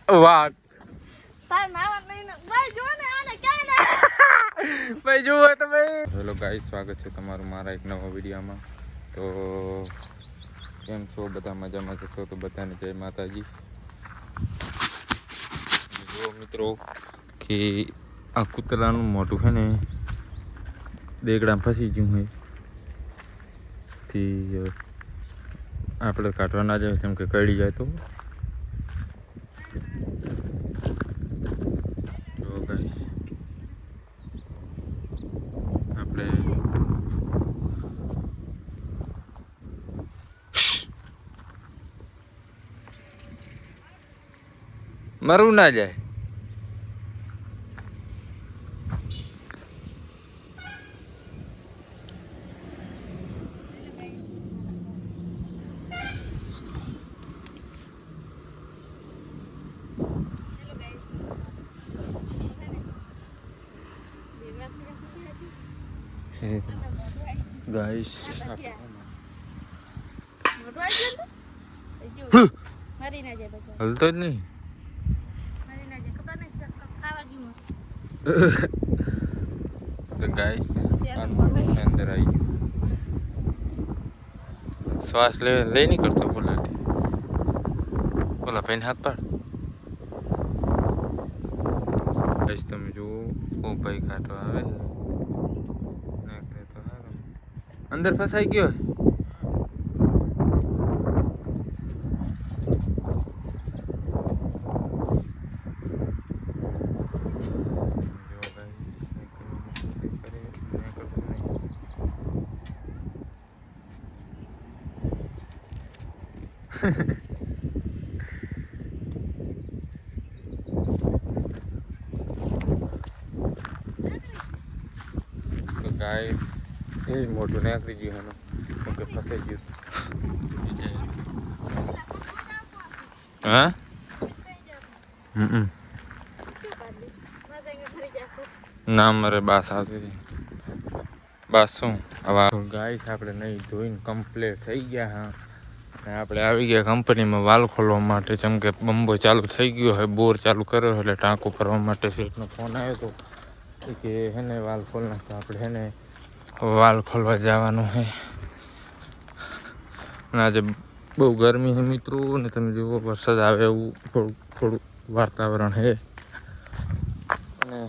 વાહ તાર નાવા નહીં ને ભાઈ જો ને આને ક્યાં ને ભાઈ જુઓ તો ભાઈ. હેલો ગાઈસ, સ્વાગત છે તમારું મારા એક નવા વિડીયોમાં. તો કેમ છો બધા? મજામાં છો તો બધાને જય માતાજી. જો મિત્રો કે આ કૂતરાનું મોટું છે ને દેગડા ફસી ગયું હોય થી આપણે કાઢવા ના જાય, કેમ કે કડી જાય તો. જો ગાઈસ આપણે મરવું ના જાય. ગાઈસ મરી ના જાય પછી હલતો જ નહીં. મરી ના જાય ખબર નહીં ખાવા જેવું હશે. તો ગાઈસ અંદર આવી ગયું. શ્વાસ લઈ નહીં કરતો બોલાથી. બોલા ભાઈને હાથ પાડ. ગાઈસ તમે જુઓ, ઓ ભાઈ કાઢવા આવે તો હારું. અંદર ફસાઈ ગયો. તો ગાય એ મોટું નાખી ગયું એનું, કે ફસાઈ ગયું. હા ના મારે બાસ આવતી હતી. બાસ શું હવે ગાઈસ આપણે નહીં ધોઈને કમ્પ્લીટ થઈ ગયા. હા ને આપણે આવી ગયા કંપનીમાં વાલ ખોલવા માટે, જેમ કે બંબો ચાલુ થઈ ગયો હોય, બોર ચાલુ કર્યો એટલે ટાંકો ભરવા માટે શેઠનો ફોન આવ્યો હતો કે હેને વાલ ખોલ નાખતો. આપણે હેને વાલ ખોલવા જવાનું છે. અને આજે બહુ ગરમી છે મિત્રો, ને તમે જુઓ વરસાદ આવે એવું થોડું વાતાવરણ છે અને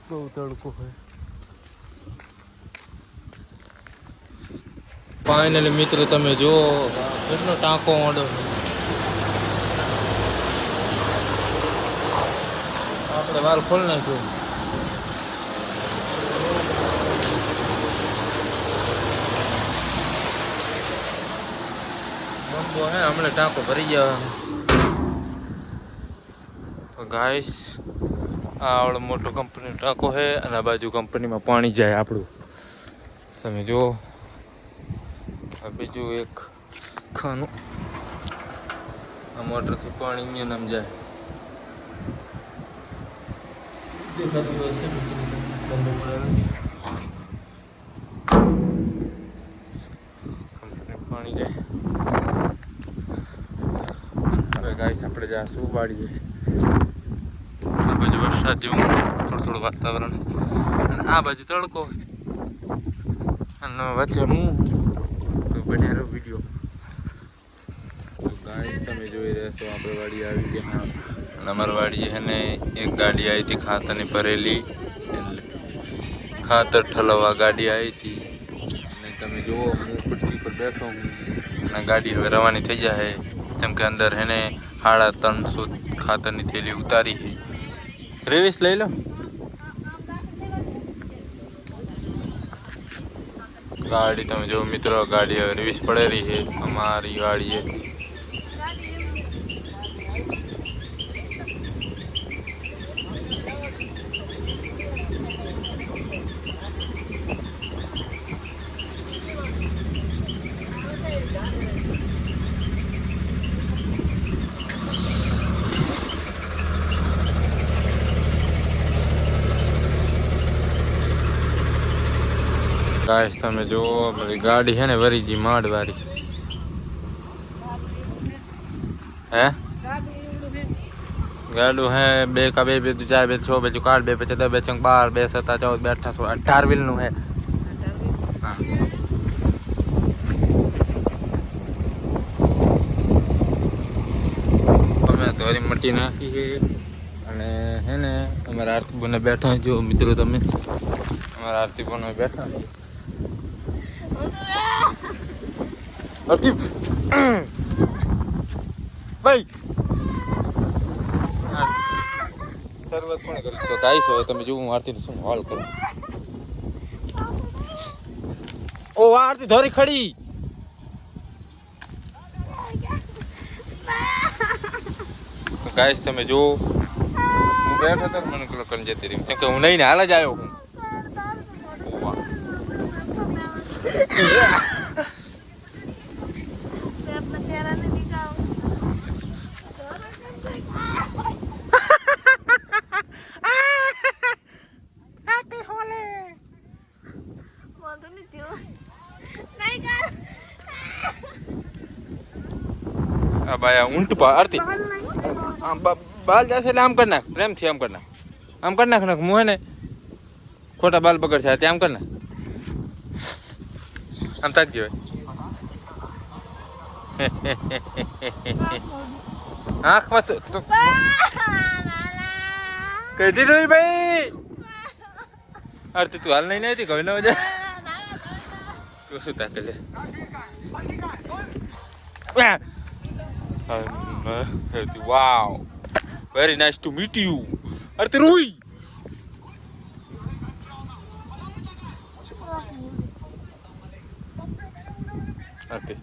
બહુ તડકો છે. ફાઇનલી મિત્રો તમે જુઓ કેટલો ટાંકો ઓડો. આપણે વાલ ખોલ નાખ્યો. બંબો હે હમણાં ટાંકો ભરી ગયા. તો ગાઈસ આ આવડો મોટો કંપની ટાંકો છે અને આ બાજુ કંપનીમાં પાણી જાય આપણું. તમે જુઓ બીજું એક ખાનું, આ મોટરથી પાણી અહીંયા નામ જાય. દેખાતું હશે કંપની પાણી જાય. હવે ગાઈસ આપણે જાશું વાડીએ. આ બાજુ વરસાદ જેવું થોડું વાતાવરણ અને આ બાજુ તડકો અને વચ્ચે હું તો બન્યા વિડીયો. તો ગાઈસ તમે જોઈ રહ્યા છો આપણે વાડી આવી ગયા. અને અમારી વાડીએ છે ને એક ગાડી આવી હતી ખાતરની ભરેલી, એટલે ખાતર ઠલવવા ગાડી આવી હતી. અને તમે જુઓ હું ખુરશી પર બેઠો હું અને ગાડી હવે રવાની થઈ જાય, જેમ કે અંદર એને 350 ખાતરની થેલી ઉતારી છે. રેવીસ લઈ લો. ગાડી તમે જો મિત્રો, ગાડી હવે રેવીસ પડેલી છે અમારી ગાડીએ. ગાઈસ તમે જુઓ બધી ગાડી છે ને વરીજી માંડવારી. હે ગાડું હે 2 का 2 2 4 2 6 2 4 2 5 10 2 6 12 2 7 14 2 18 16 18 વ્હીલ નું હે હા અમે ધોરી મટી નાખી છે અને હે ને અમારા આરતી બોને બેઠા જો મિત્રો તમે અમારા આરતી બોને બેઠા આરતી ભાઈ શરૂઆત કોણ કરી તો ગાઈસ હોય તમે જો હું આરતી શું હાલ કરું ઓ આરતી ધોરી ખડી તો ગાઈસ તમે જો હું બેઠો તો મને કલો કરી જતી રહી કેમ કે હું નહીં ને હાલ જ આવ્યો હું अब आया ऊंट पर आरती बाल जैसे आम करना प्रेम थी आम करना मुँह है ने खोटा बाल पकड़ से आम करना आम तक गयो आँख मत तो कैसी रोई भाई आरती तू हाल नहीं थी कभी ना हो जाए तू सुता के ले wow very nice to meet you Arti Rui Arti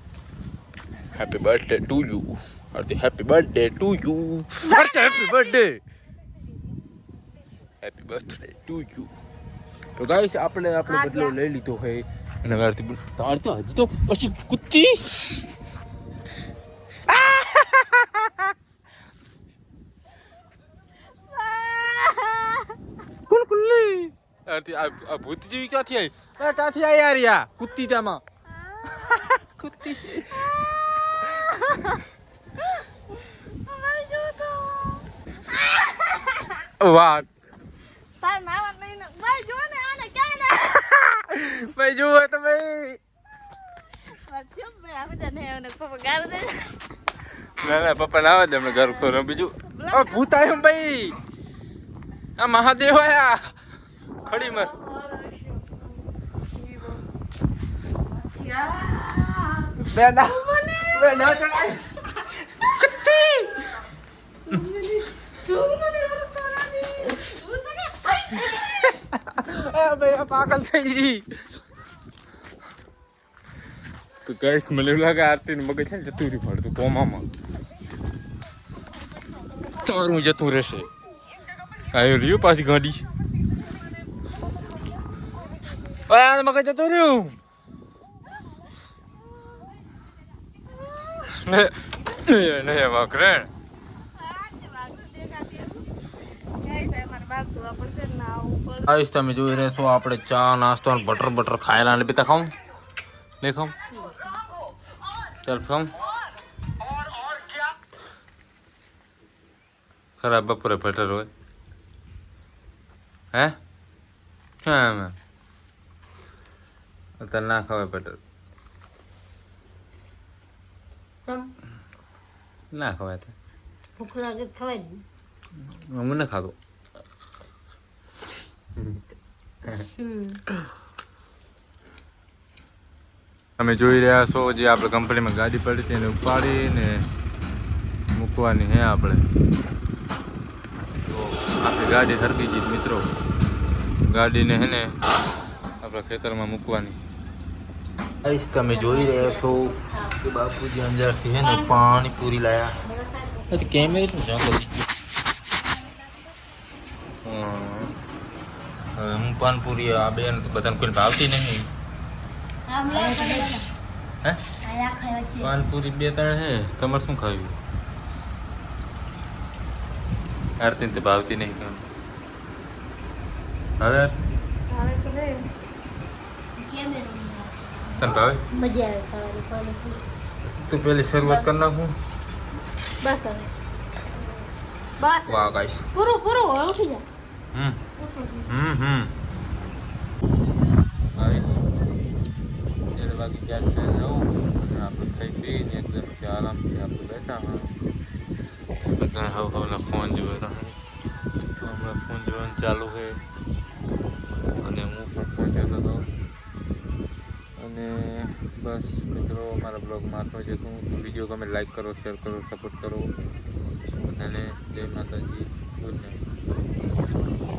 happy birthday to you Arti happy birthday to you Arti happy birthday to you તો ગાઈસ આપણે બદલો લઈ લીધો હે અને આરતી હજી તો પછી કુત્તી आरती आ भूत जीवी क्या थी यार या कुत्ती तामा कुत्ती वाह તાર નાવા નહીં ને ભાઈ જો ને આને ક્યાં ને ભાઈ જો તો ભાઈ ચૂપ બે આપણે તને એને પપ્પા ગાર દે ના પપ્પા ના આવે હમણાં ઘર ખોરો બીજું આ ભૂત આવ્યો ભાઈ આ મહાદેવ આયા ખડી મત બેના ચડાય કુત્તી ભાઈ પાગલ થઈ ગઈ તો ગાઈસ મને લાગે આરતી ને મગજ છે ને જતું રહી પડતું કોમામાં ચોરું જતું રહેશે આવ્યો રહ્યો પાછી ગાડી ઓય મગજ જતું રહ્યું ને વાકરણ આઈસ તમે જોઈ રહ્યા છો આપણે ચા નાસ્તો અને બટર ખાયેલા ને પીતા ખાઉં લે ખાઉં ચાલ ખાઉં ખરાબ બપોરે બટર હોય હે હા અત્યારે ના ખવાય બટર ના ખવાય તો ભૂખ લાગે ખવાય હું ન ખાતો તમે જોઈ રહ્યા છો જે આપણે કંપનીમાં ગાડી પડી હતી એને ઉપાડીને મૂકવાની હે આપણે તો આપણી ગાડી સરકી ગઈ મિત્રો ગાડીને હે ને આપણા ખેતરમાં મૂકવાની આઈસ તમે જોઈ રહ્યા છો કે બાપુજી અંજારથી હે ને પાણીપુરી લાયા કેમેરા જંગલ હું પાનપુરી આ બેન તો બધાને કોઈ ભાવતી નહીં હે પાનપુરી 2-3 હે તમારે શું ખાવ્યું આરતી તો ભાવતી નહીં કામ હવે તને ભાવે મજા આવે ખાવાની પાણીપુરી તો પહેલી શરૂઆત કરી નાખું બસ હવે બસ વાહ ગાઈસ પૂરું પૂરું હવે ઉઠી જા હમ ગાઈસ ત્યારે બાકી ક્યાં છે નવું અને આપણે ખાઈ પીને એકદમ છે આરામથી આપણે બેઠા હા બધા હવના ફોન જોવે હમણાં ફોન જોવાનું ચાલુ છે અને હું પણ ફોન જોતો હતો અને બસ મિત્રો મારા બ્લોગમાં આટલું જ હતું વિડીયો ગમે લાઈક કરો શેર કરો સપોર્ટ કરો બધાને જય માતાજી ગુડ નાઇટ